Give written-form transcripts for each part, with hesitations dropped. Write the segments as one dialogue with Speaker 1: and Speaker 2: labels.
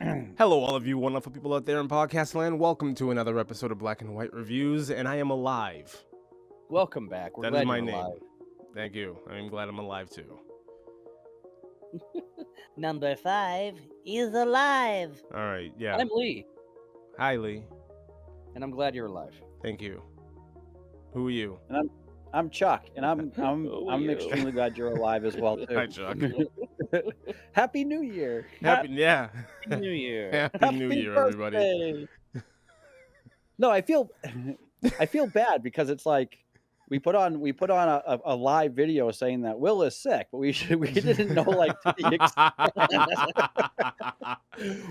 Speaker 1: Hello, all of you wonderful people out there in podcast land. Welcome to another episode of Black and White Reviews, and I am alive.
Speaker 2: Welcome back. We're
Speaker 1: That
Speaker 2: glad
Speaker 1: is my
Speaker 2: you're
Speaker 1: name.
Speaker 2: alive.
Speaker 1: Thank you. I'm glad I'm alive too.
Speaker 3: Number 5 is alive.
Speaker 1: All right, yeah.
Speaker 2: I'm Lee,
Speaker 1: Hi, Lee.
Speaker 2: and I'm glad you're alive.
Speaker 1: Thank you. Who are you?
Speaker 4: I'm Chuck, and I'm
Speaker 2: Who are you?
Speaker 4: extremely glad you're alive as well too.
Speaker 1: Hi, Chuck.
Speaker 4: Happy New Year!
Speaker 1: Happy
Speaker 2: New Year.
Speaker 1: Happy New Year, everybody.
Speaker 4: birthday. No, I feel bad because it's like we put on a live video saying that Will is sick, but we didn't know like to the extent.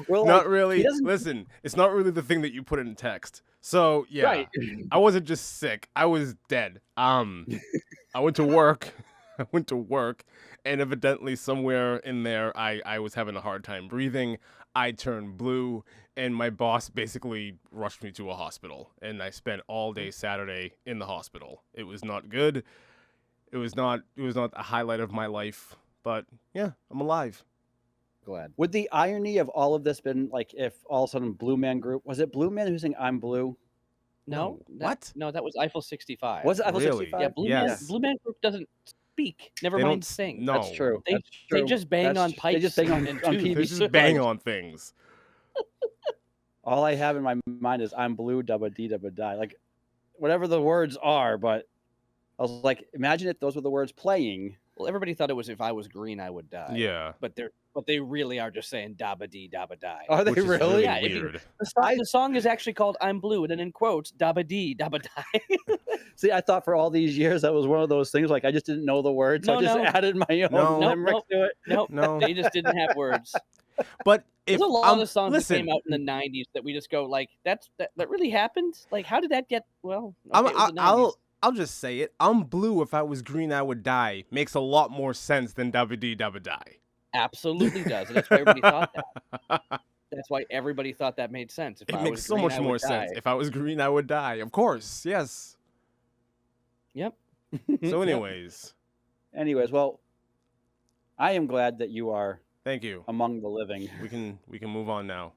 Speaker 4: We're
Speaker 1: Not
Speaker 4: like,
Speaker 1: really.
Speaker 4: he doesn't-
Speaker 1: Listen, it's not really the thing that you put in text. So yeah,
Speaker 4: Right.
Speaker 1: I wasn't just sick. I was dead. I went to work. And evidently somewhere in there, I was having a hard time breathing. I turned blue, and my boss basically rushed me to a hospital. And I spent all day Saturday in the hospital. It was not good. It was not a highlight of my life. But yeah, I'm alive.
Speaker 2: Glad.
Speaker 4: Would the irony of all of this been like if all of a sudden Blue Man Group was it Blue Man who sang "I'm Blue"?
Speaker 2: No.
Speaker 1: What?
Speaker 2: No, that was Eiffel 65.
Speaker 4: Was it Eiffel
Speaker 1: Really?
Speaker 4: 65?
Speaker 2: Yeah,
Speaker 1: Yes.
Speaker 2: Blue Man Group doesn't speak. Never
Speaker 1: They
Speaker 2: mind
Speaker 1: don't
Speaker 2: sing.
Speaker 1: No.
Speaker 4: That's true.
Speaker 2: They-
Speaker 4: That's
Speaker 2: They
Speaker 4: true.
Speaker 2: just bang
Speaker 4: That's
Speaker 2: on
Speaker 4: tr-
Speaker 2: pipes.
Speaker 4: They just bang on,
Speaker 2: and
Speaker 4: on
Speaker 2: tubes.
Speaker 1: They
Speaker 4: PVC.
Speaker 1: just bang
Speaker 4: pipes.
Speaker 1: on things.
Speaker 4: All I have in my mind is "I'm blue, dubba dee dubba die." Like whatever the words are, but I was like, imagine if those were the words playing.
Speaker 2: Well, everybody thought it was if I was green, I would die.
Speaker 1: Yeah.
Speaker 2: But they really are just saying dabba dee dabba die.
Speaker 4: Are they
Speaker 1: Which is
Speaker 4: really?
Speaker 2: Yeah, if you-
Speaker 1: weird.
Speaker 2: The song is actually called "I'm Blue," and then in quotes, dabba dee dabba die.
Speaker 4: See, I thought for all these years that was one of those things like I just didn't know the words, so
Speaker 2: No,
Speaker 4: I just
Speaker 2: no.
Speaker 4: added my own
Speaker 1: No.
Speaker 4: limerick
Speaker 2: Nope.
Speaker 4: to it.
Speaker 2: Nope,
Speaker 1: No.
Speaker 2: they just didn't have words.
Speaker 1: But if
Speaker 2: There's a lot
Speaker 1: I'm,
Speaker 2: of songs
Speaker 1: listen,
Speaker 2: that came out in the '90s that we just go like, that really happened. Like, how did that get? Well,
Speaker 1: I'm,
Speaker 2: okay, it was the 90s.
Speaker 1: I'll just say it. I'm blue. If I was green, I would die. Makes a lot more sense than dabba dee dabba die.
Speaker 2: Absolutely does, and that's why everybody thought that. That's why everybody thought that made sense. If
Speaker 1: It
Speaker 2: I
Speaker 1: makes
Speaker 2: was
Speaker 1: so
Speaker 2: green,
Speaker 1: much
Speaker 2: I would
Speaker 1: more sense.
Speaker 2: die.
Speaker 1: If I was green, I would die. Of course, yes.
Speaker 2: Yep.
Speaker 1: So, anyways,
Speaker 4: Anyways, well, I am glad that you are
Speaker 1: thank you.
Speaker 4: among the living.
Speaker 1: We can move on now.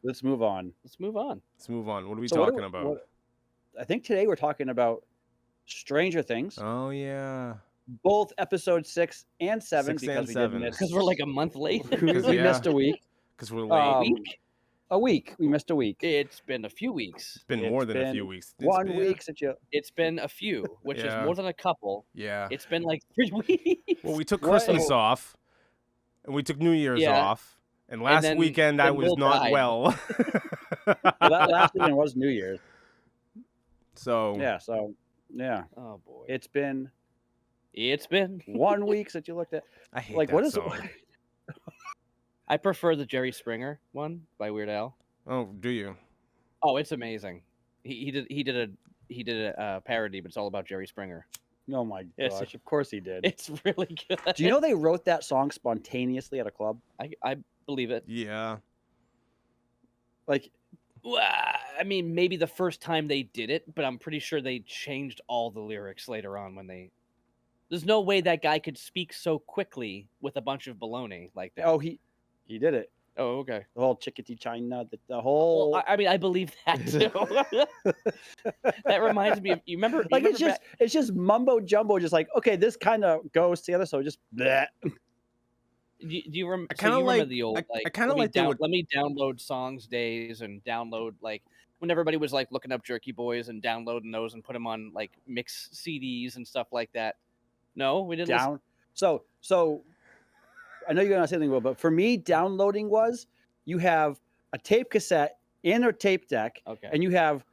Speaker 4: Let's move on.
Speaker 2: Let's move on.
Speaker 1: Let's move on. What are we
Speaker 4: So what
Speaker 1: talking
Speaker 4: do-
Speaker 1: about?
Speaker 4: what- I think today we're talking about Stranger Things,
Speaker 1: Oh yeah.
Speaker 4: both episode 6 and 7
Speaker 1: 6
Speaker 4: because
Speaker 1: and
Speaker 4: we
Speaker 1: 7.
Speaker 4: did miss.
Speaker 2: Because we're like a month late.
Speaker 4: we
Speaker 1: yeah.
Speaker 4: missed a week.
Speaker 1: Because we're late.
Speaker 2: Week?
Speaker 4: A week. We missed a week.
Speaker 2: It's been a few weeks.
Speaker 1: It's been more
Speaker 4: it's
Speaker 1: than a
Speaker 4: been
Speaker 1: few weeks.
Speaker 4: 1 week since you.
Speaker 2: It's been a few, which
Speaker 1: Yeah.
Speaker 2: is more than a couple.
Speaker 1: Yeah.
Speaker 2: It's been like 3 weeks.
Speaker 1: Well, we took
Speaker 4: What?
Speaker 1: Christmas off, and we took New Year's
Speaker 2: Yeah.
Speaker 1: off, and last
Speaker 2: then-
Speaker 1: weekend I
Speaker 2: then
Speaker 1: was
Speaker 2: Will
Speaker 1: not
Speaker 2: died.
Speaker 1: well.
Speaker 4: Well, last weekend was New Year's.
Speaker 1: So
Speaker 4: Yeah. So yeah,
Speaker 2: Oh boy.
Speaker 4: it's been
Speaker 2: It's been.
Speaker 4: 1 week since you looked at.
Speaker 1: I hate
Speaker 4: Like
Speaker 1: that
Speaker 4: what is
Speaker 1: song.
Speaker 2: I prefer the Jerry Springer one by Weird Al.
Speaker 1: Oh, do you?
Speaker 2: Oh, it's amazing. He did a parody, but it's all about Jerry Springer.
Speaker 4: Oh my
Speaker 2: Yes.
Speaker 4: gosh! Of course he did.
Speaker 2: It's really good.
Speaker 4: Do you know they wrote that song spontaneously at a club?
Speaker 2: I believe it.
Speaker 1: Yeah.
Speaker 4: Like
Speaker 2: Well, I mean, maybe the first time they did it, but I'm pretty sure they changed all the lyrics later on when they. There's no way that guy could speak so quickly with a bunch of baloney like that.
Speaker 4: oh he did it.
Speaker 2: Oh, okay.
Speaker 4: The whole chickadee China, the whole.
Speaker 2: Well, I mean, I believe that too. That reminds me of you remember.
Speaker 4: like
Speaker 2: you
Speaker 4: it's
Speaker 2: remember
Speaker 4: just it's just mumbo jumbo, just like okay, this kind of goes together, so just bleh.
Speaker 2: Do you remember?
Speaker 1: I kinda
Speaker 2: you remember
Speaker 1: like-
Speaker 2: the old
Speaker 1: I
Speaker 2: like?
Speaker 1: kinda
Speaker 2: let me
Speaker 1: like they would-
Speaker 2: let me download songs days and download like when everybody was like looking up Jerky Boys and downloading those and put them on like mix CDs and stuff like that. No, we didn't. listen-
Speaker 4: down. So I know you're gonna say something, but for me, downloading was you have a tape cassette in a tape deck,
Speaker 2: Okay,
Speaker 4: and you have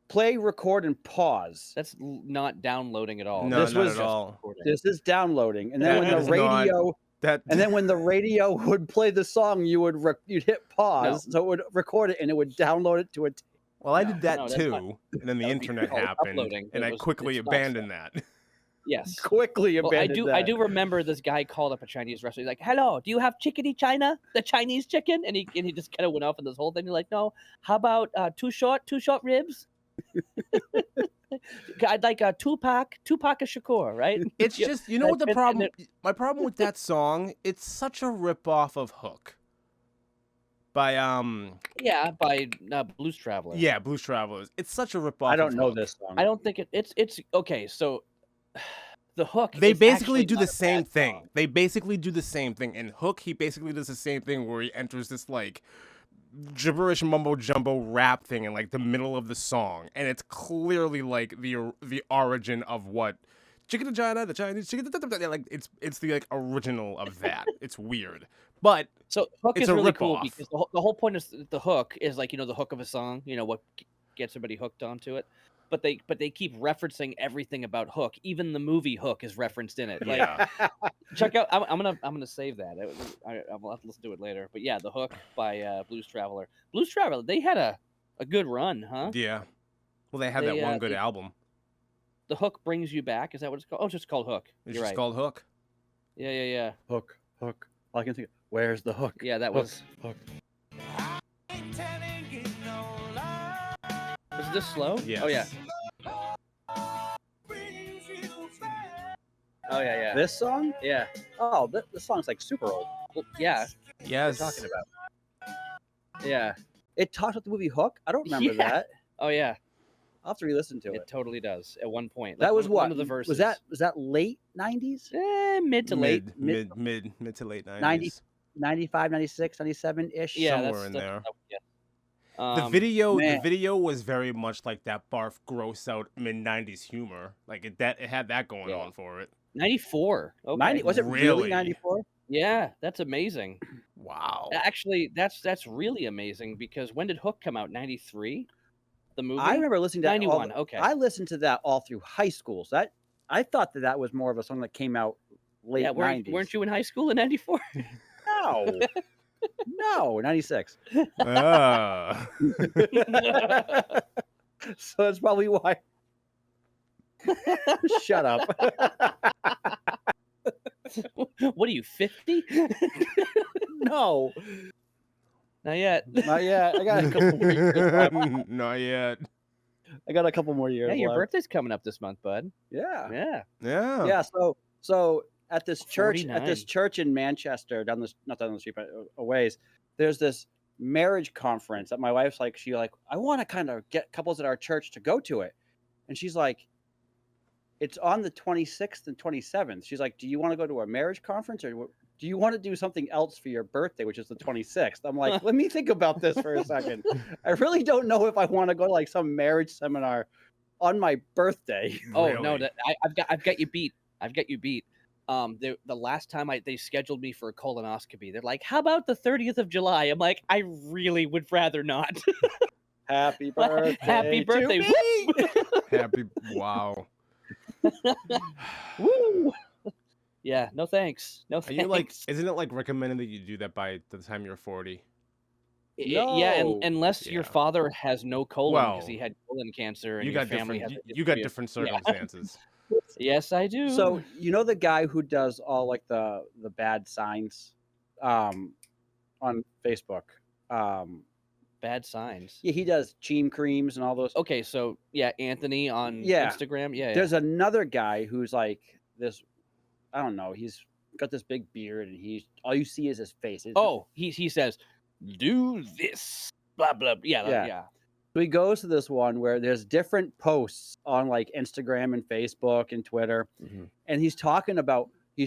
Speaker 4: play, record, and pause.
Speaker 2: that's not downloading at all.
Speaker 1: No,
Speaker 4: This
Speaker 1: not
Speaker 4: was
Speaker 1: at
Speaker 2: just
Speaker 1: all.
Speaker 2: recording.
Speaker 4: This is downloading, and then
Speaker 1: That
Speaker 4: when the
Speaker 1: is not-
Speaker 4: radio
Speaker 1: That
Speaker 4: and then when the radio would play the song, you'd hit pause, so it would record it and it would download it to a.
Speaker 1: well, I
Speaker 2: No,
Speaker 1: did that
Speaker 2: no, that's
Speaker 1: too,
Speaker 2: not-
Speaker 1: and then the
Speaker 2: that would be
Speaker 1: internet
Speaker 2: called
Speaker 1: happened,
Speaker 2: uploading.
Speaker 1: and
Speaker 2: It
Speaker 1: I
Speaker 2: was-
Speaker 1: quickly
Speaker 2: it's not
Speaker 1: abandoned that.
Speaker 2: Yes.
Speaker 4: Quickly
Speaker 2: Well,
Speaker 4: abandoned
Speaker 2: I
Speaker 4: that.
Speaker 2: do remember this guy called up a Chinese restaurant. He's like, "Hello, do you have chickadee China, the Chinese chicken?" And he just kind of went off in this whole thing. You're like, "No, how about two short ribs? I'd like a Tupac of Shakur, right?"
Speaker 1: It's
Speaker 2: Yeah,
Speaker 1: just, you know what the
Speaker 2: and
Speaker 1: problem? My problem with that song, it's such a rip off of Hook. by
Speaker 2: Yeah, by Blues Traveler.
Speaker 1: yeah, Blues Travelers. It's such a ripoff.
Speaker 4: I don't
Speaker 1: of
Speaker 4: know
Speaker 1: Hook.
Speaker 4: this song.
Speaker 2: I don't think it's okay. So the hook.
Speaker 1: They
Speaker 2: is
Speaker 1: basically
Speaker 2: actually
Speaker 1: do
Speaker 2: not
Speaker 1: the
Speaker 2: a bad
Speaker 1: same thing.
Speaker 2: song.
Speaker 1: They basically do the same thing. In Hook, he basically does the same thing where he enters this like gibberish mumbo jumbo rap thing in like the middle of the song, and it's clearly like the origin of what chicken vagina, the Chinese chicken, like it's the like original of that. It's weird, but
Speaker 2: So hook
Speaker 1: It's
Speaker 2: is
Speaker 1: a
Speaker 2: really cool
Speaker 1: ripoff.
Speaker 2: because the whole point is the hook is like the hook of a song. What gets somebody hooked onto it. But they keep referencing everything about Hook. Even the movie Hook is referenced in it. Like,
Speaker 1: yeah,
Speaker 2: check out. I'm gonna save that. I'll have to listen to it later. But yeah, the Hook by Blues Traveler. Blues Traveler. They had a good run, huh?
Speaker 1: yeah. Well, they had that
Speaker 2: They,
Speaker 1: one good
Speaker 2: they-
Speaker 1: album.
Speaker 2: The Hook brings you back. Is that what it's called? Oh, it's just called Hook.
Speaker 1: It's
Speaker 2: You're
Speaker 1: just
Speaker 2: right.
Speaker 1: called Hook.
Speaker 2: Yeah.
Speaker 4: Hook. All I can think of, where's the hook?
Speaker 2: Yeah, that
Speaker 4: Hook,
Speaker 2: was.
Speaker 4: hook.
Speaker 2: Was this slow?
Speaker 1: Yes.
Speaker 2: Oh yeah. Oh yeah.
Speaker 4: This song?
Speaker 2: Yeah.
Speaker 4: Oh, this song's like super old.
Speaker 2: Well, yeah.
Speaker 1: Yes.
Speaker 4: What are you talking about?
Speaker 2: Yeah.
Speaker 4: It talks about the movie Hook. I don't remember
Speaker 2: Yeah.
Speaker 4: that.
Speaker 2: Oh yeah.
Speaker 4: I'll have to re-listen to
Speaker 2: It
Speaker 4: it.
Speaker 2: totally does. At one point.
Speaker 4: That
Speaker 2: Like,
Speaker 4: was
Speaker 2: one
Speaker 4: what?
Speaker 2: of the verses.
Speaker 4: Was that late 90s?
Speaker 2: Mid to late.
Speaker 1: mid to late 90s.
Speaker 4: 90 95, 96, 97 ish.
Speaker 2: Yeah,
Speaker 1: somewhere in
Speaker 2: that's,
Speaker 1: there.
Speaker 2: Yeah.
Speaker 1: The video
Speaker 4: man.
Speaker 1: was very much like that barf gross out mid 90s humor. Like it had that going
Speaker 2: Yeah.
Speaker 1: on for it.
Speaker 2: 94. Okay.
Speaker 4: 90 was it really
Speaker 1: Really?
Speaker 4: 94?
Speaker 2: Yeah, that's amazing.
Speaker 1: Wow.
Speaker 2: Actually, that's really amazing because when did Hook come out? 93? The movie?
Speaker 4: I remember listening to that
Speaker 2: 91. Okay.
Speaker 4: I listened to that all through high school. So I thought that was more of a song that came out late
Speaker 2: yeah,
Speaker 4: 90s.
Speaker 2: weren't you in high school in 94?
Speaker 4: No. No, 96.
Speaker 1: Ah.
Speaker 4: So that's probably why. Shut up.
Speaker 2: What are you, 50?
Speaker 4: No,
Speaker 2: Not yet.
Speaker 4: not yet. I got a couple more years left.
Speaker 1: Not yet.
Speaker 4: I got a couple more years
Speaker 2: Hey, your
Speaker 4: left.
Speaker 2: birthday's coming up this month, bud.
Speaker 4: Yeah.
Speaker 2: Yeah.
Speaker 1: Yeah.
Speaker 4: Yeah, so at this church
Speaker 2: 49.
Speaker 4: church in Manchester, not down the street but a ways, there's this marriage conference that my wife's like, I want to kind of get couples at our church to go to it. And she's like, it's on the 26th and 27th. She's like, do you want to go to a marriage conference or do you want to do something else for your birthday, which is the 26th? I'm like, let me think about this for a second. I really don't know if I want to go to like some marriage seminar on my birthday.
Speaker 2: Oh no,
Speaker 1: Really?
Speaker 2: I've got you beat. I've got you beat. The last time they scheduled me for a colonoscopy, they're like, "How about the 30th of July?" I'm like, I really would rather not.
Speaker 4: Happy birthday.
Speaker 2: Happy
Speaker 4: to
Speaker 2: birthday.
Speaker 4: me.
Speaker 1: Happy. Wow.
Speaker 2: Woo! Yeah, no thanks. No
Speaker 1: Are
Speaker 2: thanks.
Speaker 1: you like? Isn't it like recommended that you do that by the time you're 40?
Speaker 2: Yeah,
Speaker 4: No.
Speaker 2: unless your
Speaker 1: Yeah.
Speaker 2: father has no colon because
Speaker 1: Well,
Speaker 2: he had colon cancer and
Speaker 1: You
Speaker 2: your
Speaker 1: got
Speaker 2: family
Speaker 1: different.
Speaker 2: has a
Speaker 1: You got
Speaker 2: history of-
Speaker 1: different circumstances.
Speaker 2: Yes, I do.
Speaker 4: So you know the guy who does all like the bad signs on Facebook.
Speaker 2: bad signs.
Speaker 4: Yeah, he does Cheem creams and all those.
Speaker 2: Okay, so yeah, Anthony on
Speaker 4: Yeah.
Speaker 2: Instagram. Yeah,
Speaker 4: There's another guy who's like this. I don't know. He's got this big beard, and he's all you see is his face. It's-
Speaker 2: Oh, he says, "Do this." Blah blah. Yeah,
Speaker 4: Yeah.
Speaker 2: yeah.
Speaker 4: So he goes to this one where there's different posts on like Instagram and Facebook and Twitter, and he's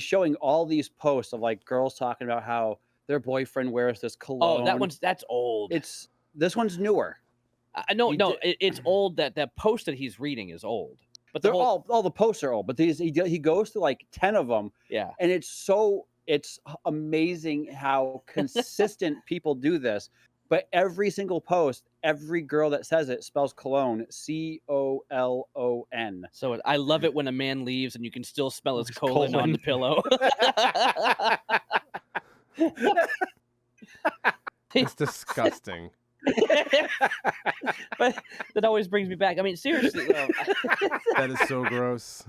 Speaker 4: showing all these posts of like girls talking about how their boyfriend wears this cologne.
Speaker 2: Oh, that's old.
Speaker 4: This one's newer.
Speaker 2: No,
Speaker 4: he
Speaker 2: no,
Speaker 4: did-
Speaker 2: it's old. That post that he's reading is old. But the
Speaker 4: They're
Speaker 2: whole,
Speaker 4: all the posts are old, but he goes to like 10 of them,
Speaker 2: yeah.
Speaker 4: and it's amazing how consistent people do this. But every single post, every girl that says it spells cologne COLON.
Speaker 2: So I love it when a man leaves and you can still smell his
Speaker 1: His
Speaker 2: colon on
Speaker 1: colon.
Speaker 2: the pillow.
Speaker 1: It's disgusting.
Speaker 2: But that always brings me back. I mean, seriously though.
Speaker 1: That is so gross.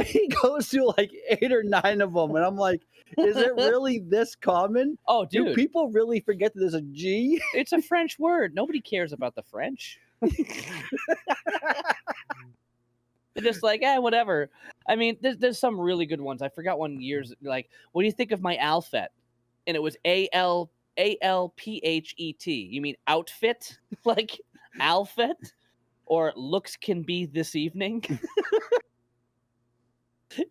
Speaker 4: He goes to like 8 or 9 of them, and I'm like, is it really this common?
Speaker 2: Oh,
Speaker 4: Do
Speaker 2: dude,
Speaker 4: people really forget that there's a G?
Speaker 2: it's a French word. Nobody cares about the French. They're just like, whatever. I mean, there's some really good ones. I forgot one years like, what do you think of my Alphabet? And it was Alphet. You mean outfit? Like Alfet? Or looks can be this evening?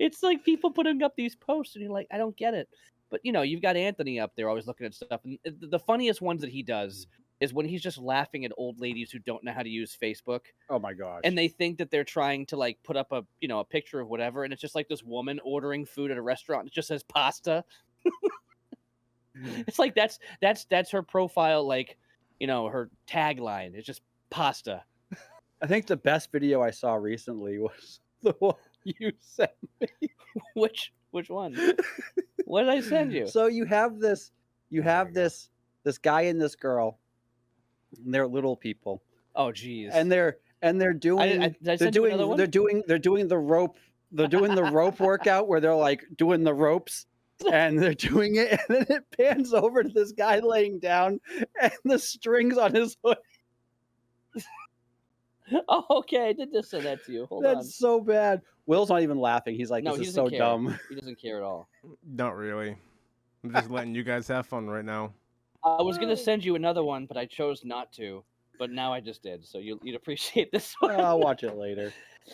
Speaker 2: It's like people putting up these posts and you're like, I don't get it. But you've got Anthony up there always looking at stuff. And the funniest ones that he does is when he's just laughing at old ladies who don't know how to use Facebook.
Speaker 4: Oh my gosh.
Speaker 2: And they think that they're trying to like put up a picture of whatever, and it's just like this woman ordering food at a restaurant. It just says pasta. It's like that's her profile, like her tagline. It's just pasta.
Speaker 4: I think the best video I saw recently was the one you sent me.
Speaker 2: Which one? What did I send you?
Speaker 4: So you have this guy and this girl, and they're little people,
Speaker 2: Oh geez.
Speaker 4: and they're doing
Speaker 2: did I
Speaker 4: they're
Speaker 2: send you another one?
Speaker 4: doing the rope workout where they're like doing the ropes. And they're doing it, and then it pans over to this guy laying down, and the strings on his hood.
Speaker 2: Oh, okay, I did just send that to you. Hold
Speaker 4: That's so bad. Will's not even laughing. He's like,
Speaker 2: No,
Speaker 4: "This
Speaker 2: he
Speaker 4: is so
Speaker 2: doesn't care.
Speaker 4: dumb."
Speaker 2: He doesn't care at all.
Speaker 1: Not really. I'm just letting you guys have fun right now.
Speaker 2: I was gonna send you another one, but I chose not to. But now I just did, so you'd appreciate this one.
Speaker 4: I'll watch it later.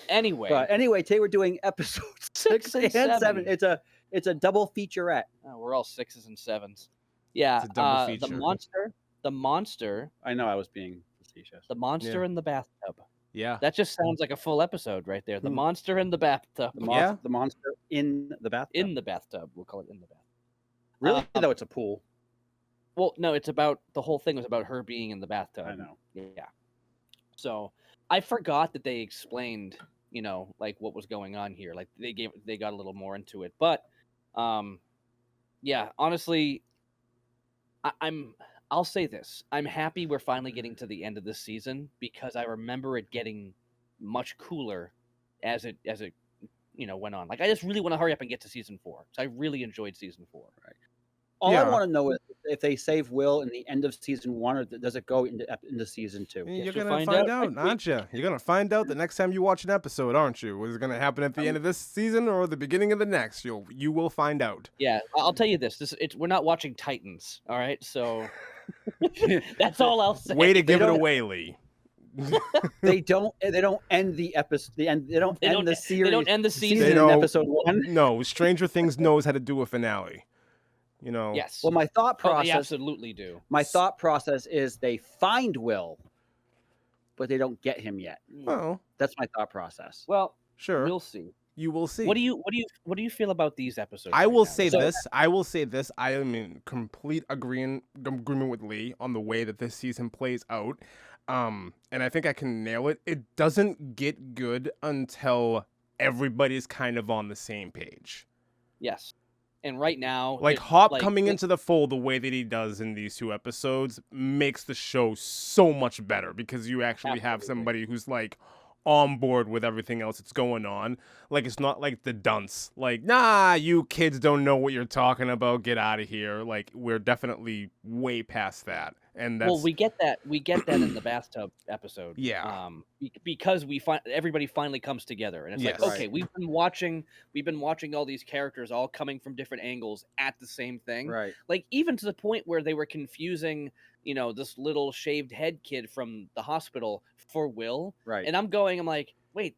Speaker 2: Anyway,
Speaker 4: But anyway, today we're doing episodes 6 and 7. It's a double featurette.
Speaker 2: we're all 6s and 7s. Yeah,
Speaker 1: It's a double
Speaker 2: the
Speaker 1: feature.
Speaker 2: monster,
Speaker 4: I know I was being facetious.
Speaker 2: the monster
Speaker 1: Yeah.
Speaker 2: in the bathtub.
Speaker 1: Yeah.
Speaker 2: That just sounds like a full episode right there. The monster in the bathtub.
Speaker 4: The monster in the bathtub.
Speaker 2: In the bathtub, we'll call it in the bathtub.
Speaker 4: Really, though, it's a pool.
Speaker 2: Well, no, it's about the whole thing was about her being in the bathtub.
Speaker 4: I know.
Speaker 2: Yeah. So I forgot that they explained, like what was going on here. Like they got a little more into it. But yeah, honestly, I'll say this. I'm happy we're finally getting to the end of this season because I remember it getting much cooler as it went on. Like I just really want to hurry up and get to season 4. So I really enjoyed season 4.
Speaker 4: Right. All I
Speaker 1: Yeah.
Speaker 4: want to know is if they save Will in the end of season 1, or does it go into season 2?
Speaker 1: You're
Speaker 2: you'll
Speaker 1: gonna
Speaker 2: find
Speaker 1: find
Speaker 2: out
Speaker 1: out, aren't you? You're gonna find out the next time you watch an episode, aren't you? What's gonna happen at the end of this season or the beginning of the next? You will find out.
Speaker 2: Yeah, I'll tell you this. We're not watching Titans, all right? So that's all I'll say.
Speaker 1: Way to give it
Speaker 4: don't-
Speaker 1: away, Lee.
Speaker 4: They don't end the episode. They don't end the series.
Speaker 2: They don't end the season.
Speaker 4: in
Speaker 1: don't-
Speaker 4: episode 1.
Speaker 1: No, Stranger Things knows how to do a finale.
Speaker 2: Yes.
Speaker 4: Well, my thought
Speaker 2: Oh, they
Speaker 4: process.
Speaker 2: absolutely do.
Speaker 4: My thought process is they find Will, but they don't get him yet.
Speaker 1: Oh,
Speaker 4: That's my thought process.
Speaker 2: Well,
Speaker 1: sure.
Speaker 2: we'll see.
Speaker 1: You will see.
Speaker 2: What do you feel about these episodes?
Speaker 1: I
Speaker 2: right
Speaker 1: will
Speaker 2: now?
Speaker 1: say
Speaker 2: So-
Speaker 1: this. I will say this. I am in complete agreement with Lee on the way that this season plays out. And I think I can nail it. It doesn't get good until everybody's kind of on the same page.
Speaker 2: Yes. And right now,
Speaker 1: Like Hop coming into the fold the way that he does in these 2 episodes makes the show so much better because you actually have
Speaker 2: Absolutely.
Speaker 1: somebody who's like on board with everything else that's going on. Like it's not like the dunce. Like, nah, you kids don't know what you're talking about. Get out of here. Like we're definitely way past that. And that's
Speaker 2: well, we get that in the bathtub episode.
Speaker 1: Yeah.
Speaker 2: Because everybody finally comes together, and it's
Speaker 1: Yes.
Speaker 2: like, okay, we've been watching all these characters all coming from different angles at the same thing.
Speaker 4: Right.
Speaker 2: Like even to the point where they were confusing, this little shaved head kid from the hospital for Will.
Speaker 4: Right.
Speaker 2: And I'm like, wait,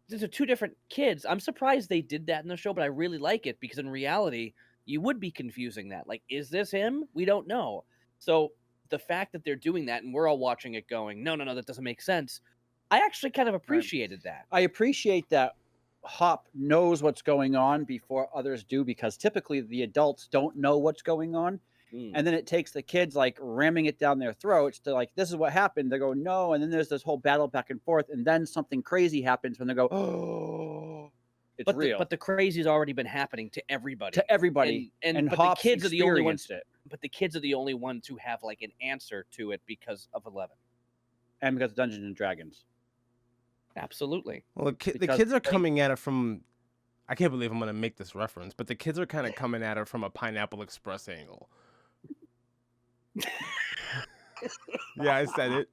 Speaker 2: these are 2 different kids. I'm surprised they did that in the show, but I really like it because in reality, you would be confusing that. Like, is this him? We don't know. So the fact that they're doing that and we're all watching it going, no, that doesn't make sense. I actually kind of appreciated that.
Speaker 4: I appreciate that Hop knows what's going on before others do, because typically the adults don't know what's going on.
Speaker 2: Mm.
Speaker 4: And then it takes the kids like ramming it down their throats to like, this is what happened. They go, no. And then there's this whole battle back and forth. And then something crazy happens when they go, oh, it's
Speaker 2: but
Speaker 4: real.
Speaker 2: but the crazy's already been happening to everybody.
Speaker 4: to everybody.
Speaker 2: And but
Speaker 4: Hop's
Speaker 2: the kids are the only ones.
Speaker 4: experienced it.
Speaker 2: But the kids are the only ones who have like an answer to it because of 11.
Speaker 4: And because of Dungeons and Dragons.
Speaker 2: Absolutely.
Speaker 1: well, the
Speaker 4: because
Speaker 1: kids are
Speaker 4: they-
Speaker 1: coming at it from. I can't believe I'm gonna make this reference, but the kids are kind of coming at it from a Pineapple Express angle. Yeah, I said it.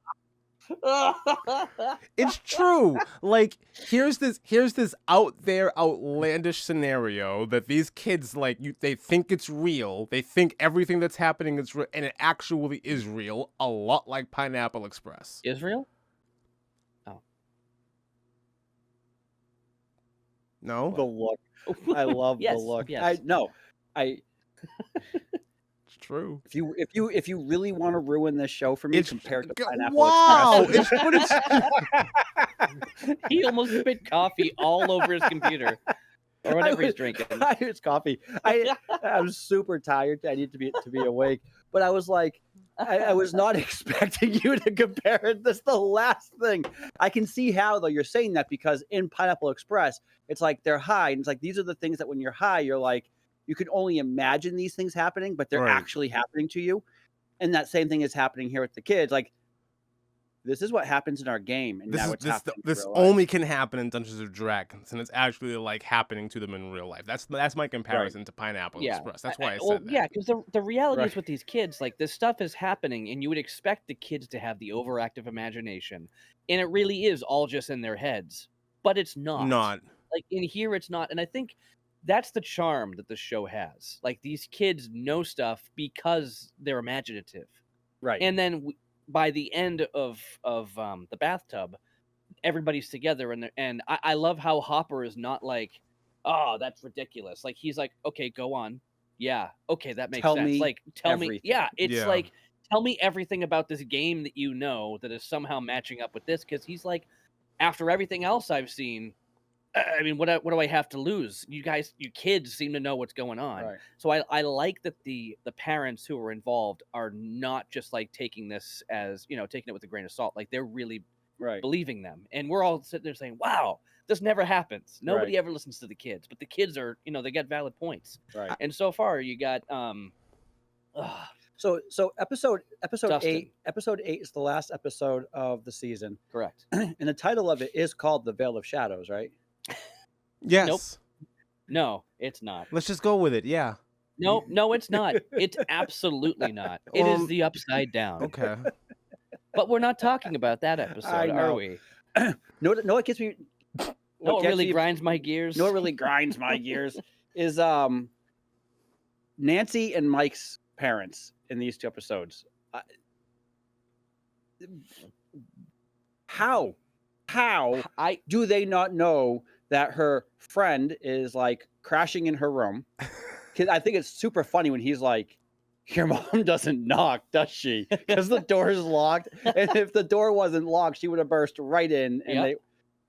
Speaker 1: It's true. Like here's this out there outlandish scenario that these kids they think it's real. They think everything that's happening is real, and it actually is real. A lot like Pineapple Express.
Speaker 2: Israel?
Speaker 1: No,
Speaker 4: The look. I love
Speaker 2: Yes,
Speaker 4: the look.
Speaker 2: yes.
Speaker 4: I
Speaker 1: it's true.
Speaker 4: if you really want to ruin this show for me,
Speaker 1: It's
Speaker 4: compare it to
Speaker 1: g-
Speaker 4: Pineapple
Speaker 1: wow,
Speaker 4: Express.
Speaker 1: but it's
Speaker 2: He almost spit coffee all over his computer or whatever he's drinking.
Speaker 4: It's coffee. I'm super tired. I need to be awake. But I was like, I was not expecting you to compare it. That's the last thing. I can see how though you're saying that because in Pineapple Express, it's like they're high, and it's like these are the things that when you're high, you're like you can only imagine these things happening, but they're
Speaker 1: Right.
Speaker 4: actually happening to you. And that same thing is happening here with the kids. Like this is what happens in our game, and now it's happening. in
Speaker 1: this
Speaker 4: real life.
Speaker 1: only can happen in Dungeons and Dragons, and it's actually like happening to them in real life. That's my comparison to Pineapple
Speaker 2: Yeah.
Speaker 1: Express. That's why I
Speaker 2: Well,
Speaker 1: said that.
Speaker 2: yeah, because the reality
Speaker 4: Right.
Speaker 2: is with these kids, like this stuff is happening, and you would expect the kids to have the overactive imagination, and it really is all just in their heads, but it's not.
Speaker 1: Not.
Speaker 2: Like in here, it's not, and I think that's the charm that the show has. Like these kids know stuff because they're imaginative,
Speaker 4: Right.
Speaker 2: and then by the end of the bathtub, everybody's together, and I love how Hopper is not like, oh, that's ridiculous. Like he's like, okay, go on, yeah, okay, that makes
Speaker 4: Tell
Speaker 2: sense.
Speaker 4: me
Speaker 2: Like tell me,
Speaker 4: everything.
Speaker 2: yeah, it's
Speaker 1: Yeah.
Speaker 2: like tell me everything about this game that you know that is somehow matching up with this, because he's like, after everything else I've seen, I mean, what do I have to lose? You kids seem to know what's going on.
Speaker 4: Right.
Speaker 2: So I like that the parents who are involved are not just like taking this as, taking it with a grain of salt. Like they're really
Speaker 4: Right.
Speaker 2: believing them. And we're all sitting there saying, wow, this never happens. Nobody
Speaker 4: Right.
Speaker 2: ever listens to the kids, but the kids are, they get valid points.
Speaker 4: Right.
Speaker 2: And so far you got,
Speaker 4: So episode
Speaker 2: Dustin.
Speaker 4: episode 8 is the last episode of the season.
Speaker 2: correct.
Speaker 4: And the title of it is called The Veil of Shadows, right?
Speaker 1: Yes.
Speaker 2: No, it's not.
Speaker 1: Let's just go with it. Yeah.
Speaker 2: No, it's not. It's absolutely not. It is the upside down.
Speaker 1: Okay.
Speaker 2: But we're not talking about that episode,
Speaker 4: I
Speaker 2: are
Speaker 4: know.
Speaker 2: we?
Speaker 4: No, it gets me.
Speaker 2: No, it
Speaker 4: gets
Speaker 2: really
Speaker 4: me-
Speaker 2: grinds my gears.
Speaker 4: No, it really grinds my gears. Is Nancy and Mike's parents in these 2 episodes? How
Speaker 2: I
Speaker 4: do they not know that her friend is like crashing in her room? Because I think it's super funny when he's like, "Your mom doesn't knock, does she?" Because the door is locked, and if the door wasn't locked, she would have burst right in. And
Speaker 2: Yep.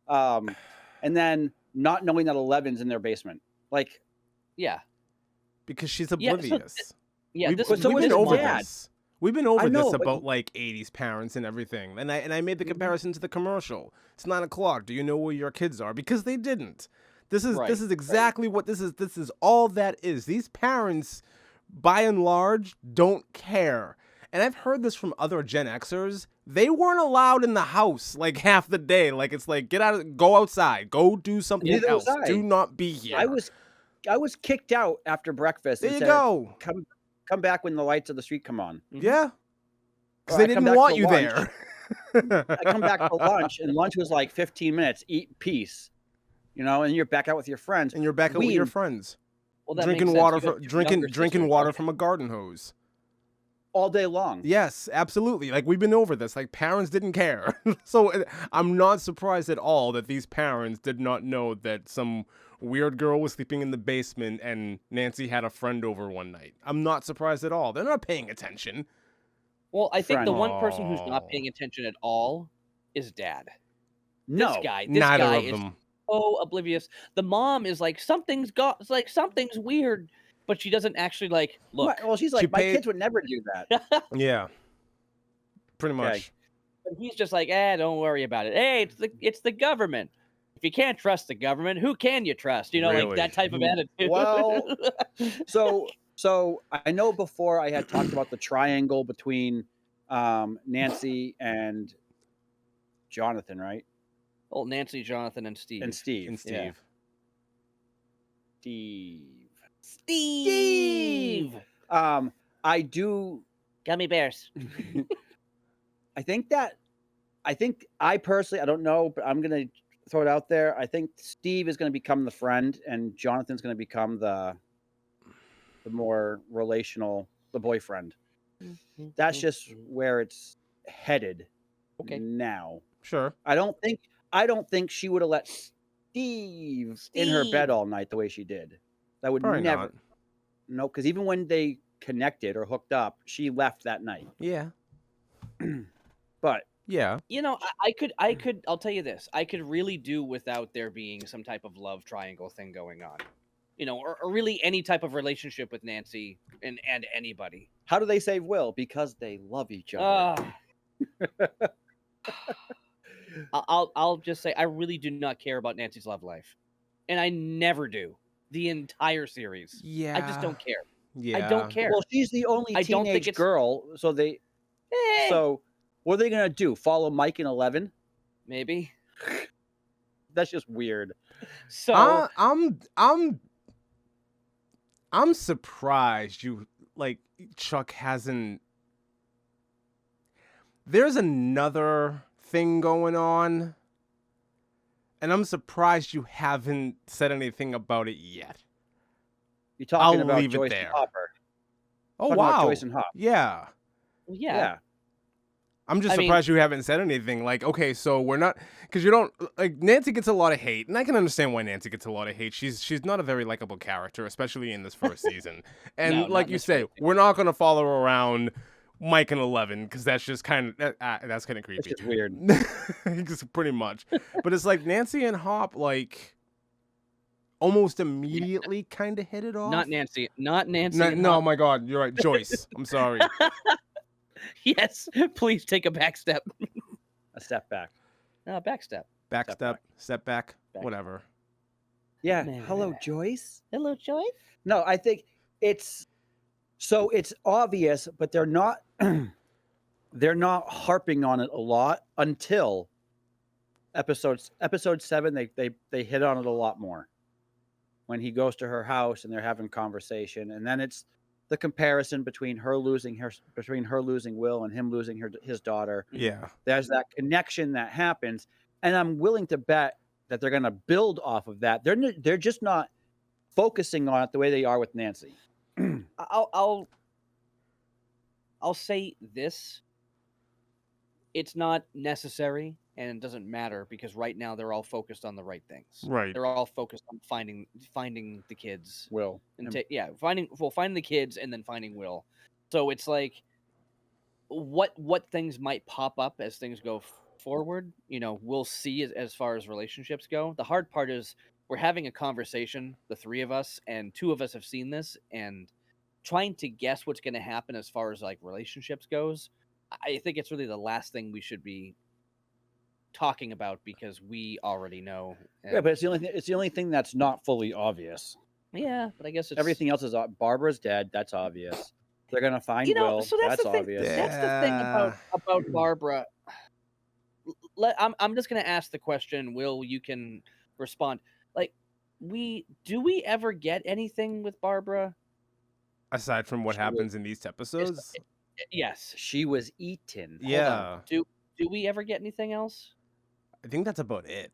Speaker 4: they, and then not knowing that Eleven's in their basement, like,
Speaker 2: yeah.
Speaker 1: Because she's
Speaker 2: Yeah, so
Speaker 1: oblivious.
Speaker 2: Yeah,
Speaker 1: we've,
Speaker 2: this
Speaker 4: But so
Speaker 1: we've
Speaker 4: is
Speaker 1: been
Speaker 4: his
Speaker 1: over
Speaker 4: dad.
Speaker 1: this. We've been over
Speaker 4: know,
Speaker 1: this
Speaker 4: but-
Speaker 1: about like 80s parents and everything. And I made the
Speaker 2: Mm-hmm.
Speaker 1: comparison to the commercial. It's 9 o'clock. Do you know where your kids are? Because they didn't. This is
Speaker 2: Right,
Speaker 1: this is exactly what this is. This is all that is. These parents, by and large, don't care. And I've heard this from other Gen Xers. They weren't allowed in the house like half the day. Like it's like go outside, go do something
Speaker 4: Neither
Speaker 1: else.
Speaker 4: was I.
Speaker 1: Do not be here.
Speaker 4: I was kicked out after breakfast.
Speaker 1: There
Speaker 4: and
Speaker 1: you
Speaker 4: said,
Speaker 1: go.
Speaker 4: Come back when the lights of the street come on.
Speaker 2: Mhm.
Speaker 1: Yeah.
Speaker 4: Or
Speaker 1: Because they
Speaker 4: I come
Speaker 1: didn't
Speaker 4: back
Speaker 1: want
Speaker 4: for
Speaker 1: you
Speaker 4: lunch.
Speaker 1: there.
Speaker 4: I come back for lunch, and lunch was like 15 minutes. Eat peace, and you're back out with your friends
Speaker 1: And you're back out with your
Speaker 4: We-
Speaker 1: friends.
Speaker 2: Well, that
Speaker 1: Drinking
Speaker 2: makes sense.
Speaker 1: water
Speaker 2: You got
Speaker 1: from
Speaker 2: two
Speaker 1: drinking
Speaker 2: younger
Speaker 1: drinking
Speaker 2: sisters,
Speaker 1: water
Speaker 2: okay.
Speaker 1: from a garden hose.
Speaker 4: all day long.
Speaker 1: Yes, absolutely. Like we've been over this. Like parents didn't care. So I'm not surprised at all that these parents did not know that some weird girl was sleeping in the basement and Nancy had a friend over one night. I'm not surprised at all. They're not paying attention.
Speaker 2: Well, I think the
Speaker 4: Friend.
Speaker 2: one person who's not
Speaker 1: Oh.
Speaker 2: paying attention at all is Dad.
Speaker 4: No,
Speaker 2: This guy
Speaker 1: Neither of
Speaker 2: is
Speaker 1: them.
Speaker 2: so oblivious. The mom is like, something's something's weird, but she doesn't actually like look.
Speaker 4: Well, she's like,
Speaker 1: She
Speaker 4: my
Speaker 1: paid-
Speaker 4: kids would never do that.
Speaker 1: Yeah. Pretty
Speaker 4: Okay.
Speaker 1: much.
Speaker 2: But he's just like, don't worry about it. Hey, it's the government. If you can't trust the government, who can you trust? Like
Speaker 1: Really?
Speaker 2: that type of attitude.
Speaker 4: Well, So I know before I had talked about the triangle between Nancy and Jonathan, right?
Speaker 2: well, Nancy, Jonathan, and Steve.
Speaker 4: And Steve.
Speaker 1: And Steve.
Speaker 2: Yeah.
Speaker 4: Steve. I do.
Speaker 3: Gummy bears.
Speaker 4: I think that I personally, I don't know, but I'm gonna throw it out there. I think Steve is gonna become the friend, and Jonathan's gonna become the more relational, the boyfriend. That's just where it's headed
Speaker 2: Okay.
Speaker 4: now.
Speaker 1: Sure.
Speaker 4: I don't think she would have let Steve in her bed
Speaker 3: Steve.
Speaker 4: all night the way she did. That would
Speaker 1: Probably
Speaker 4: never.
Speaker 1: not.
Speaker 4: No, because even when they connected or hooked up, she left that night.
Speaker 1: Yeah.
Speaker 4: But
Speaker 1: Yeah.
Speaker 2: You know, I could. I'll tell you this: I could really do without there being some type of love triangle thing going on. You know, or really any type of relationship with Nancy and anybody.
Speaker 4: how do they save Will? Because they love each other.
Speaker 2: I'll just say I really do not care about Nancy's love life, and I never do the entire series.
Speaker 1: Yeah.
Speaker 2: I just don't care.
Speaker 1: Yeah.
Speaker 2: I don't care.
Speaker 4: Well, she's the only
Speaker 2: I don't think
Speaker 4: teenage
Speaker 2: it's-
Speaker 4: girl, so they.
Speaker 2: Eh,
Speaker 4: So what are they gonna do? Follow Mike and 11?
Speaker 2: maybe.
Speaker 4: That's just weird.
Speaker 2: So
Speaker 1: I'm surprised Chuck hasn't. There's another thing going on, and I'm surprised you haven't said anything about it yet.
Speaker 4: You're talking
Speaker 1: I'll
Speaker 4: about
Speaker 1: leave it
Speaker 4: Joyce
Speaker 1: there.
Speaker 4: and Hopper.
Speaker 1: Oh
Speaker 4: Talking about
Speaker 1: wow.
Speaker 4: Joyce and Hop.
Speaker 1: Yeah.
Speaker 2: yeah.
Speaker 1: I'm just
Speaker 2: I mean-
Speaker 1: surprised you haven't said anything. Like, okay, so we're not, because you don't, like, Nancy gets a lot of hate, and I can understand why Nancy gets a lot of hate. She's not a very likable character, especially in this first season. And
Speaker 2: No, not
Speaker 1: like
Speaker 2: in
Speaker 1: you
Speaker 2: this
Speaker 1: say,
Speaker 2: first season.
Speaker 1: we're not gonna follow around Mike and 11 because that's just kind of that's kind of
Speaker 4: It's
Speaker 1: creepy.
Speaker 4: just weird.
Speaker 1: It's pretty much. But it's like Nancy and Hop almost immediately kind of hit it off.
Speaker 2: Not Nancy. Not Nancy.
Speaker 1: No,
Speaker 2: and
Speaker 1: no,
Speaker 2: Hop.
Speaker 1: my God, you're right, Joyce. I'm sorry.
Speaker 2: Yes. Please take a back step.
Speaker 4: A step back.
Speaker 2: Back step.
Speaker 1: Backstep, step back,
Speaker 2: Back.
Speaker 1: whatever.
Speaker 4: Yeah.
Speaker 2: Man.
Speaker 4: Hello, Joyce.
Speaker 3: Hello, Joyce.
Speaker 4: No, I think it's obvious, but they're not they're not harping on it a lot until episode 7. They hit on it a lot more when he goes to her house and they're having conversation, and then it's the comparison between her losing Will and him losing his daughter.
Speaker 1: Yeah.
Speaker 4: There's that connection that happens, and I'm willing to bet that they're going to build off of that. They're just not focusing on it the way they are with Nancy.
Speaker 2: I'll say this. It's not necessary and it doesn't matter because right now they're all focused on the right things.
Speaker 1: Right.
Speaker 2: They're all focused on finding the kids
Speaker 4: Will
Speaker 2: and finding the kids and then finding Will. So it's like what things might pop up as things go forward. You know, we'll see as far as relationships go. The hard part is we're having a conversation, the three of us, and two of us have seen this, and trying to guess what's going to happen as far as like relationships goes. I think it's really the last thing we should be talking about because we already know.
Speaker 4: Yeah, but it's the only thing that's not fully obvious.
Speaker 2: Yeah, but I guess it's
Speaker 4: Everything else is Barbara's dead. That's obvious. They're gonna find
Speaker 2: know,
Speaker 4: Will.
Speaker 2: so that's the thing.
Speaker 4: obvious.
Speaker 1: Yeah.
Speaker 2: That's the thing about Barbara. I'm just gonna ask the question. Will, you can respond. Like, do we ever get anything with Barbara?
Speaker 1: Aside from what
Speaker 4: She
Speaker 1: happens in these episodes.
Speaker 2: Yes.
Speaker 4: She was eaten.
Speaker 1: Yeah.
Speaker 2: Do we ever get anything else?
Speaker 1: I think that's about it.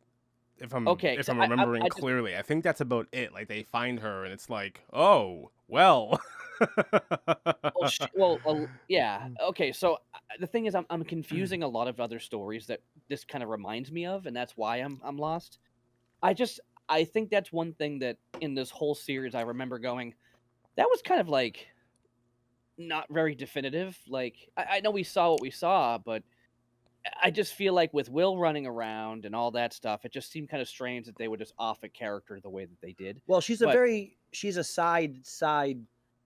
Speaker 1: If I'm
Speaker 2: Okay,
Speaker 1: if
Speaker 2: so
Speaker 1: I'm
Speaker 2: I
Speaker 1: remembering
Speaker 2: just-
Speaker 1: clearly, I think that's about it. Like they find her and it's like, oh well.
Speaker 2: Yeah. Okay. So the thing is, I'm confusing a lot of other stories that this kind of reminds me of, and that's why I'm lost. I think that's one thing that in this whole series I remember going, that was kind of like not very definitive. Like I know we saw what we saw, but I just feel like with Will running around and all that stuff, it just seemed kind of strange that they would just off a character the way that they did.
Speaker 4: Well, she's
Speaker 2: But-
Speaker 4: a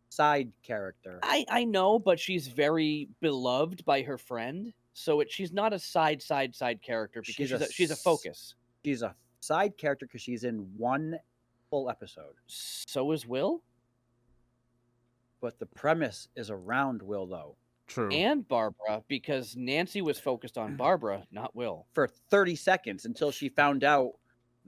Speaker 4: side character.
Speaker 2: I know, but she's very beloved by her friend, so she's not a side character because she's a focus.
Speaker 4: She's a side character because she's in one full episode.
Speaker 2: So is Will
Speaker 4: But the premise is around Will, though.
Speaker 1: True.
Speaker 2: and Barbara because Nancy was focused on Barbara, not Will.
Speaker 4: For 30 seconds until she found out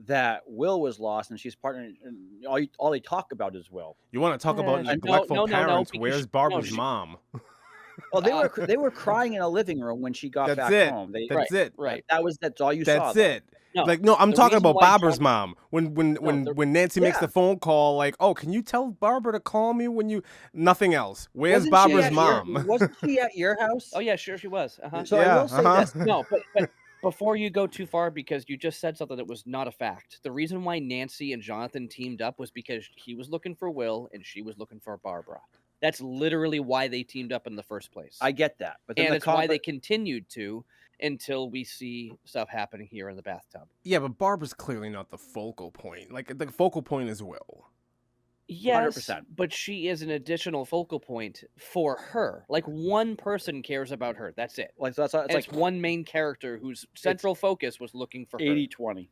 Speaker 4: that Will was lost and she's partnering. And all they talk about is Will.
Speaker 1: You want to talk about
Speaker 2: no,
Speaker 1: neglectful
Speaker 2: no,
Speaker 1: parents?
Speaker 2: because
Speaker 1: Where's
Speaker 2: she-
Speaker 1: Barbara's
Speaker 2: she-
Speaker 1: mom?
Speaker 4: Oh, they were crying in a living room when she got
Speaker 1: That's
Speaker 4: back
Speaker 1: it.
Speaker 4: home. They
Speaker 1: That's it.
Speaker 2: Right.
Speaker 4: that's all you saw.
Speaker 1: That's
Speaker 4: Though.
Speaker 1: it.
Speaker 2: No,
Speaker 1: Like, no, I'm
Speaker 2: the
Speaker 1: talking
Speaker 2: reason
Speaker 1: about
Speaker 2: why
Speaker 1: Barbara's
Speaker 2: John-
Speaker 1: mom. When
Speaker 2: the-
Speaker 1: Nancy makes
Speaker 4: Yeah.
Speaker 1: the phone call, like, oh, can you tell Barbara to call me when you? Nothing else. Where's
Speaker 4: Wasn't she
Speaker 1: Barbara's
Speaker 4: at your-
Speaker 1: mom?
Speaker 4: wasn't she at your house?
Speaker 2: Oh yeah, sure she was.
Speaker 4: So I
Speaker 1: Yeah,
Speaker 4: will say
Speaker 1: uh-huh.
Speaker 4: this.
Speaker 2: No, but before you go too far, because you just said something that was not a fact. The reason why Nancy and Jonathan teamed up was because he was looking for Will and she was looking for Barbara. That's literally why they teamed up in the first place.
Speaker 4: I get that, but then
Speaker 2: and
Speaker 4: the
Speaker 2: it's why they continued to until we see stuff happening here in the bathtub.
Speaker 1: Yeah, but Barbara's clearly not the focal point. Like, the focal point is Will.
Speaker 2: Yes,
Speaker 4: 100%.
Speaker 2: but she is an additional focal point for her. Like one person cares about her. That's it.
Speaker 4: like so that's it's
Speaker 2: And
Speaker 4: like
Speaker 2: it's one main character whose central focus was looking for her.
Speaker 4: 80-20.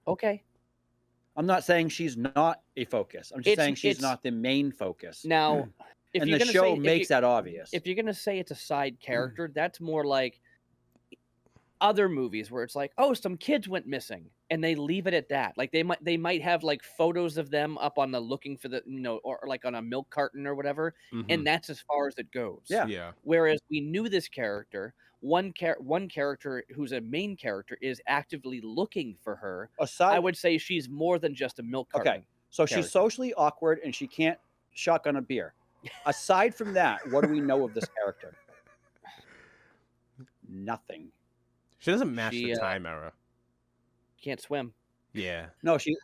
Speaker 2: Okay.
Speaker 4: I'm not saying she's not a focus. I'm just
Speaker 2: It's-
Speaker 4: saying she's
Speaker 2: it's-
Speaker 4: not the main focus.
Speaker 2: Now, if
Speaker 4: and
Speaker 2: you're
Speaker 4: the
Speaker 2: gonna
Speaker 4: show
Speaker 2: say,
Speaker 4: makes that obvious.
Speaker 2: if you're gonna say it's a side character, that's more like other movies where it's like, oh, some kids went missing, and they leave it at that. Like they might have like photos of them up on the looking for the or like on a milk carton or whatever,
Speaker 1: Mhm.
Speaker 2: and that's as far as it goes.
Speaker 4: Yeah.
Speaker 1: Yeah.
Speaker 2: Whereas we knew this character, one character who's a main character is actively looking for her.
Speaker 4: Aside,
Speaker 2: I would say she's more than just a milk
Speaker 4: Okay.
Speaker 2: carton.
Speaker 4: so
Speaker 2: character.
Speaker 4: she's socially awkward and she can't shotgun a beer. Aside from that, what do we know of this character? Nothing.
Speaker 1: She doesn't match
Speaker 2: She,
Speaker 1: the time era.
Speaker 2: Can't swim.
Speaker 1: Yeah.
Speaker 4: No, she's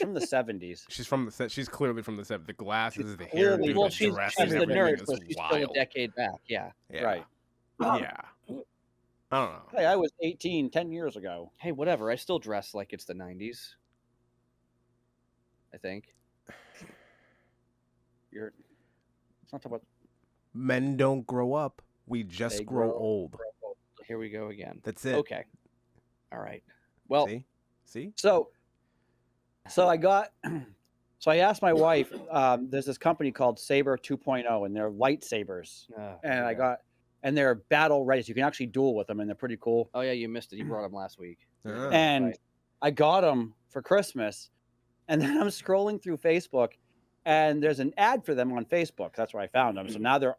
Speaker 4: from the 70s.
Speaker 1: She's clearly from the set. The glasses, the
Speaker 4: clearly-
Speaker 1: hairdo,
Speaker 2: Well,
Speaker 1: the
Speaker 2: she's
Speaker 1: dress,
Speaker 2: the
Speaker 1: everything
Speaker 2: nerd,
Speaker 1: is
Speaker 2: so she's
Speaker 1: wild.
Speaker 2: still a decade back. Yeah.
Speaker 1: Yeah.
Speaker 4: Right.
Speaker 1: Yeah. I don't know.
Speaker 4: Hey, I was 18 10 years ago.
Speaker 2: Hey, whatever. I still dress like it's the 90s. I think.
Speaker 4: You're it's not about
Speaker 1: Men don't grow up. We just
Speaker 4: They
Speaker 1: grow
Speaker 4: grow-
Speaker 1: old.
Speaker 2: Here we go again.
Speaker 1: That's it.
Speaker 2: Okay. All right. Well,
Speaker 1: See?
Speaker 4: So I got so I asked my wife, there's this company called Saber 2.0 and they're lightsabers. And I got and they're battle ready. So you can actually duel with them and they're pretty cool.
Speaker 2: Oh yeah, you missed it. You brought them last week.
Speaker 1: Ah.
Speaker 4: And
Speaker 2: Right.
Speaker 4: I got them for Christmas. And then I'm scrolling through Facebook and there's an ad for them on Facebook. That's where I found them. So now they're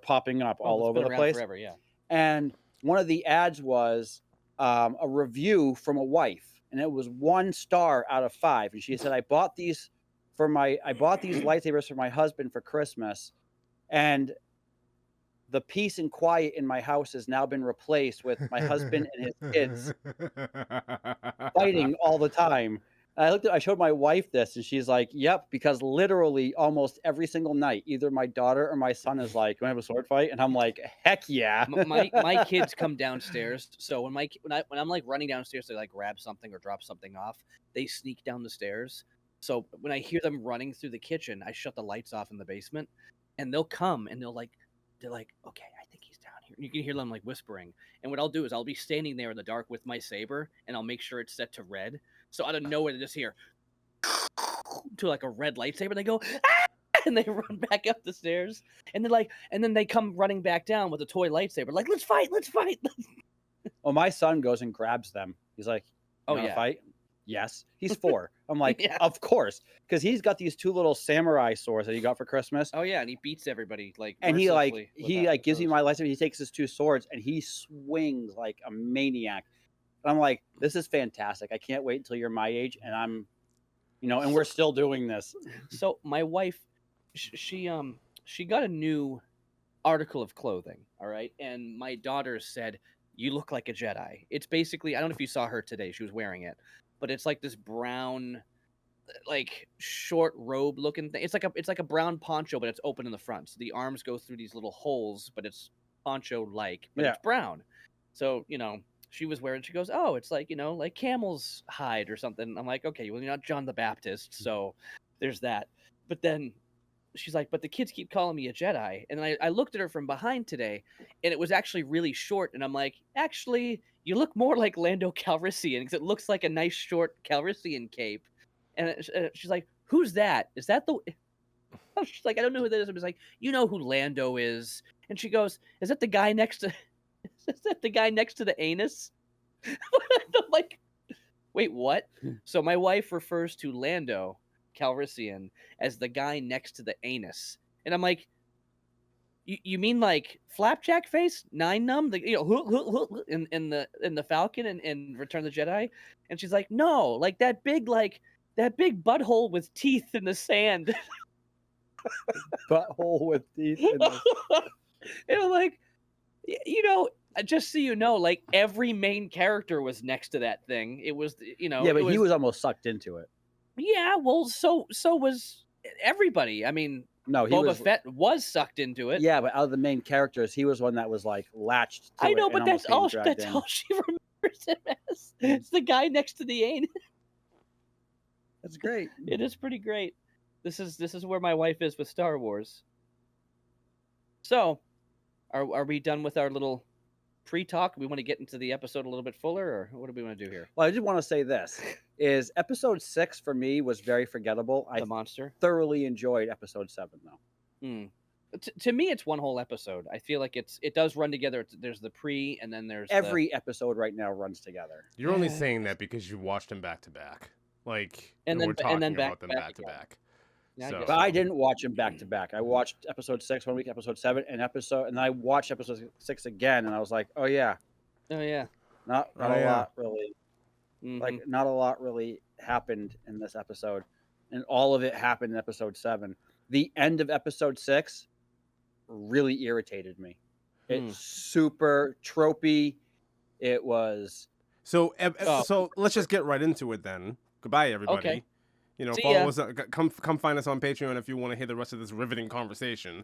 Speaker 4: popping up all
Speaker 2: Well, it's
Speaker 4: over
Speaker 2: been
Speaker 4: the
Speaker 2: around
Speaker 4: place.
Speaker 2: Forever, yeah.
Speaker 4: And one of the ads was a review from a wife, and it was 1 star out of 5. And she said, "I bought these lightsabers for my husband for Christmas, and the peace and quiet in my house has now been replaced with my husband and his kids fighting all the time." And I showed my wife this, and she's like, "Yep," because literally almost every single night, either my daughter or my son is like, "You want to have a sword fight?" And I'm like, "Heck yeah!"
Speaker 2: My kids come downstairs, so when I'm like running downstairs to like grab something or drop something off, they sneak down the stairs. So when I hear them running through the kitchen, I shut the lights off in the basement, and they'll come and they're like, "Okay, I think he's down here." And you can hear them like whispering. And what I'll do is I'll be standing there in the dark with my saber, and I'll make sure it's set to red. So out of nowhere, they just hear to like a red lightsaber. They go, "Ah!" And they run back up the stairs, and then they come running back down with a toy lightsaber. Like, let's fight.
Speaker 4: Well, my son goes and grabs them. He's like,
Speaker 2: Oh,
Speaker 4: "You wanna
Speaker 2: yeah.
Speaker 4: fight?" Yes. He's 4. I'm like,
Speaker 2: Yeah.
Speaker 4: "Of course," because he's got these 2 little samurai swords that he got for Christmas.
Speaker 2: Oh yeah, and he beats everybody like.
Speaker 4: And he
Speaker 2: mercilessly with that-
Speaker 4: gives me
Speaker 2: those.
Speaker 4: my lightsaber. He takes his 2 swords and he swings like a maniac. And I'm like, "This is fantastic. I can't wait until you're my age." And I'm, and we're still doing this.
Speaker 2: So my wife, she got a new article of clothing. All right, and my daughter said, "You look like a Jedi." It's basically, I don't know if you saw her today. She was wearing it, but it's like this brown, like short robe looking thing. It's like a brown poncho, but it's open in the front. So the arms go through these little holes, but it's poncho like, but
Speaker 4: Yeah.
Speaker 2: it's brown. So she was wearing. She goes, "Oh, it's like like camel's hide or something." I'm like, "Okay, well, you're not John the Baptist, so there's that." But then she's like, "But the kids keep calling me a Jedi," and I looked at her from behind today, and it was actually really short. And I'm like, "Actually, you look more like Lando Calrissian because it looks like a nice short Calrissian cape." And she's like, "Who's that? Is that the?" She's like, "I don't know who that is." I was like, "You know who Lando is?" And she goes, "Is that the guy next to? Is that the guy next to the anus?" I'm like, "Wait, what?" So my wife refers to Lando Calrissian as the guy next to the anus, and I'm like, You mean like Flapjack Face, Nine Numb, the, in the Falcon and Return of the Jedi? And she's like, no, like that big butthole with teeth in the sand.
Speaker 4: Butthole with teeth. In the...
Speaker 2: And I'm like, just so you know, like every main character was next to that thing. It was,
Speaker 4: Yeah, but he was almost sucked into it.
Speaker 2: Yeah, well, so was everybody. I mean,
Speaker 4: No, he
Speaker 2: Boba
Speaker 4: was.
Speaker 2: Fett was sucked into it.
Speaker 4: Yeah, but out of the main characters, he was one that was like latched. To
Speaker 2: I know,
Speaker 4: it
Speaker 2: but
Speaker 4: and
Speaker 2: that's
Speaker 4: almost
Speaker 2: all.
Speaker 4: getting
Speaker 2: That's
Speaker 4: dragged in.
Speaker 2: all she remembers him as. It's the guy next to the Ain.
Speaker 4: That's great.
Speaker 2: It is pretty great. This is where my wife is with Star Wars. So, are we done with our little pre-talk? We want to get into the episode a little bit fuller, or what do we want to do here?
Speaker 4: Well, I did want to say this: is episode 6 for me was very forgettable. I
Speaker 2: The monster.
Speaker 4: thoroughly enjoyed episode 7, though.
Speaker 2: Hmm. To me, it's one whole episode. I feel like it does run together. There's the pre, and then there's
Speaker 4: Every episode right now runs together.
Speaker 1: You're only saying that because you watched them back to back. Like,
Speaker 2: And
Speaker 1: we're
Speaker 2: then
Speaker 1: talking
Speaker 2: back
Speaker 1: about them
Speaker 2: to back
Speaker 1: back to
Speaker 2: again.
Speaker 1: back.
Speaker 2: Yeah, I
Speaker 1: So-
Speaker 2: guess
Speaker 4: But I didn't watch them back to back. I watched episode 6 one week, episode 7, and I watched episode 6 again, and I was like, oh yeah,
Speaker 2: Oh yeah.
Speaker 4: not
Speaker 1: Oh,
Speaker 4: a
Speaker 1: yeah.
Speaker 4: lot really.
Speaker 2: Mhm.
Speaker 4: Like not a lot really happened in this episode, and all of it happened in episode 7. The end of episode 6 really irritated me. It's super tropey. It was
Speaker 1: So,
Speaker 2: Oh.
Speaker 1: so let's just get right into it then. Goodbye, everybody.
Speaker 2: Okay.
Speaker 1: You know,
Speaker 2: See
Speaker 1: follow
Speaker 2: ya.
Speaker 1: us. Come find us on Patreon if you want to hear the rest of this riveting conversation.